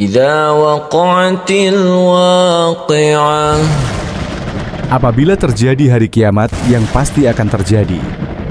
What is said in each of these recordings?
إذا وقعت الواقعة. Apabila terjadi hari kiamat yang pasti akan terjadi.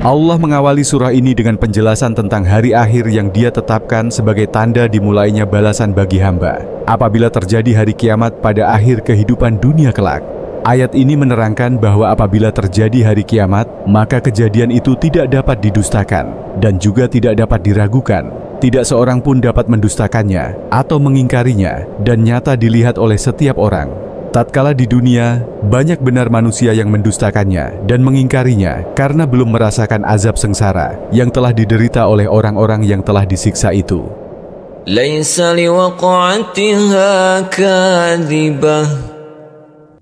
Allah mengawali surah ini dengan penjelasan tentang hari akhir yang Dia tetapkan sebagai tanda dimulainya balasan bagi hamba apabila terjadi hari kiamat pada akhir kehidupan dunia kelak. Ayat ini menerangkan bahwa apabila terjadi hari kiamat, maka kejadian itu tidak dapat didustakan dan juga tidak dapat diragukan. Tidak seorang pun dapat mendustakannya atau mengingkarinya dan nyata dilihat oleh setiap orang. Tatkala di dunia, banyak benar manusia yang mendustakannya dan mengingkarinya karena belum merasakan azab sengsara yang telah diderita oleh orang-orang yang telah disiksa itu. Laisa liwaqa'atiha kadhibah.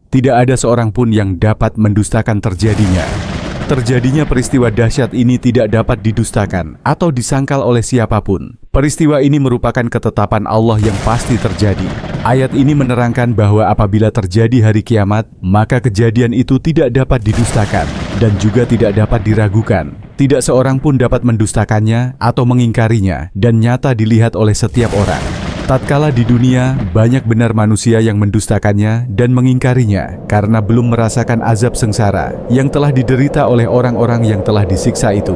Tidak ada seorang pun yang dapat mendustakan terjadinya. Terjadinya peristiwa dahsyat ini tidak dapat didustakan atau disangkal oleh siapapun. Peristiwa ini merupakan ketetapan Allah yang pasti terjadi. Ayat ini menerangkan bahwa apabila terjadi hari kiamat, maka kejadian itu tidak dapat didustakan dan juga tidak dapat diragukan. Tidak seorang pun dapat mendustakannya atau mengingkarinya dan nyata dilihat oleh setiap orang. Tatkala di dunia, banyak benar manusia yang mendustakannya dan mengingkarinya karena belum merasakan azab sengsara yang telah diderita oleh orang-orang yang telah disiksa itu.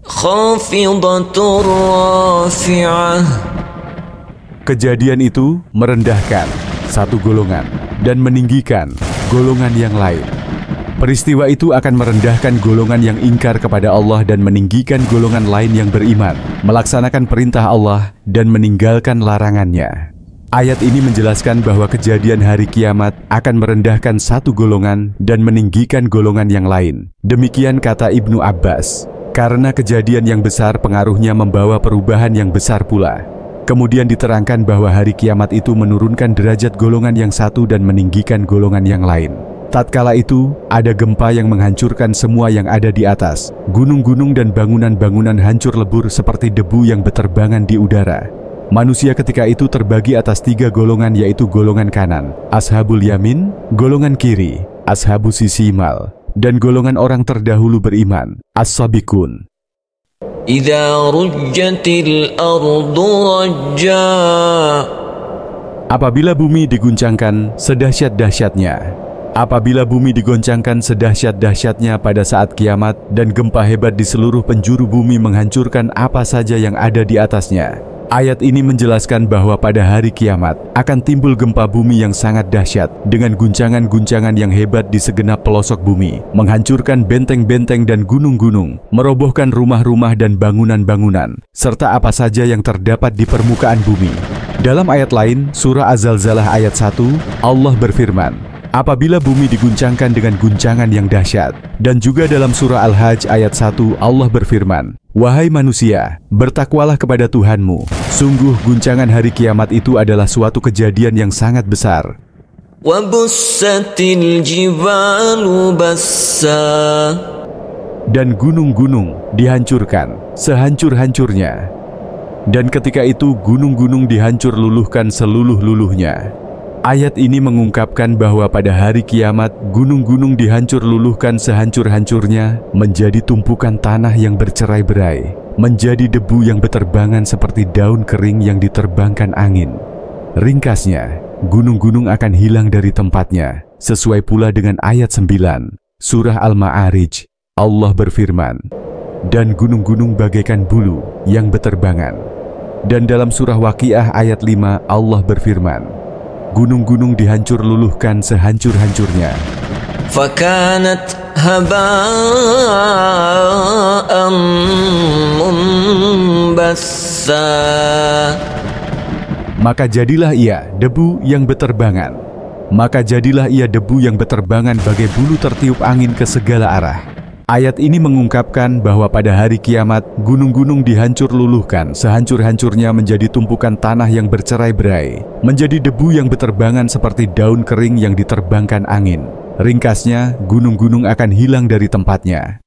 Khafidatur rafi'ah. Kejadian itu merendahkan satu golongan dan meninggikan golongan yang lain. Peristiwa itu akan merendahkan golongan yang ingkar kepada Allah dan meninggikan golongan lain yang beriman, melaksanakan perintah Allah dan meninggalkan larangannya. Ayat ini menjelaskan bahwa kejadian hari kiamat akan merendahkan satu golongan dan meninggikan golongan yang lain. Demikian kata Ibnu Abbas. Karena kejadian yang besar pengaruhnya membawa perubahan yang besar pula. Kemudian diterangkan bahwa hari kiamat itu menurunkan derajat golongan yang satu dan meninggikan golongan yang lain. Tatkala itu, ada gempa yang menghancurkan semua yang ada di atas. Gunung-gunung dan bangunan-bangunan hancur lebur seperti debu yang beterbangan di udara. Manusia ketika itu terbagi atas 3 golongan, yaitu golongan kanan, ashabul yamin, golongan kiri, ashabus simal, dan golongan orang terdahulu beriman, as-sabiqun. Idza rujjatil ardu rajja. Apabila bumi diguncangkan sedahsyat-dahsyatnya. Apabila bumi digoncangkan sedahsyat-dahsyatnya pada saat kiamat dan gempa hebat di seluruh penjuru bumi menghancurkan apa saja yang ada di atasnya. Ayat ini menjelaskan bahwa pada hari kiamat akan timbul gempa bumi yang sangat dahsyat dengan guncangan-guncangan yang hebat di segenap pelosok bumi, menghancurkan benteng-benteng dan gunung-gunung, merobohkan rumah-rumah dan bangunan-bangunan, serta apa saja yang terdapat di permukaan bumi. Dalam ayat lain, surah Az-Zalzalah ayat 1, Allah berfirman, apabila bumi diguncangkan dengan guncangan yang dahsyat. Dan juga dalam surah Al-Hajj ayat 1 Allah berfirman, wahai manusia, bertakwalah kepada Tuhanmu. Sungguh guncangan hari kiamat itu adalah suatu kejadian yang sangat besar. Wabussatil jibalu bassa. Dan gunung-gunung dihancurkan sehancur-hancurnya. Dan ketika itu gunung-gunung dihancur luluhkan seluruh-luluhnya. Ayat ini mengungkapkan bahwa pada hari kiamat, gunung-gunung dihancur luluhkan sehancur-hancurnya menjadi tumpukan tanah yang bercerai-berai, menjadi debu yang beterbangan seperti daun kering yang diterbangkan angin. Ringkasnya, gunung-gunung akan hilang dari tempatnya, sesuai pula dengan ayat 9, surah Al-Ma'arij. Allah berfirman, dan gunung-gunung bagaikan bulu yang beterbangan. Dan dalam surah Waqiah ayat 5, Allah berfirman, gunung-gunung dihancur luluhkan sehancur-hancurnya. Fakanat haba'an mumbassa. Maka jadilah ia debu yang beterbangan. Maka jadilah ia debu yang beterbangan bagai bulu tertiup angin ke segala arah. Ayat ini mengungkapkan bahwa pada hari kiamat, gunung-gunung dihancur luluhkan sehancur-hancurnya menjadi tumpukan tanah yang bercerai-berai, menjadi debu yang beterbangan seperti daun kering yang diterbangkan angin. Ringkasnya, gunung-gunung akan hilang dari tempatnya,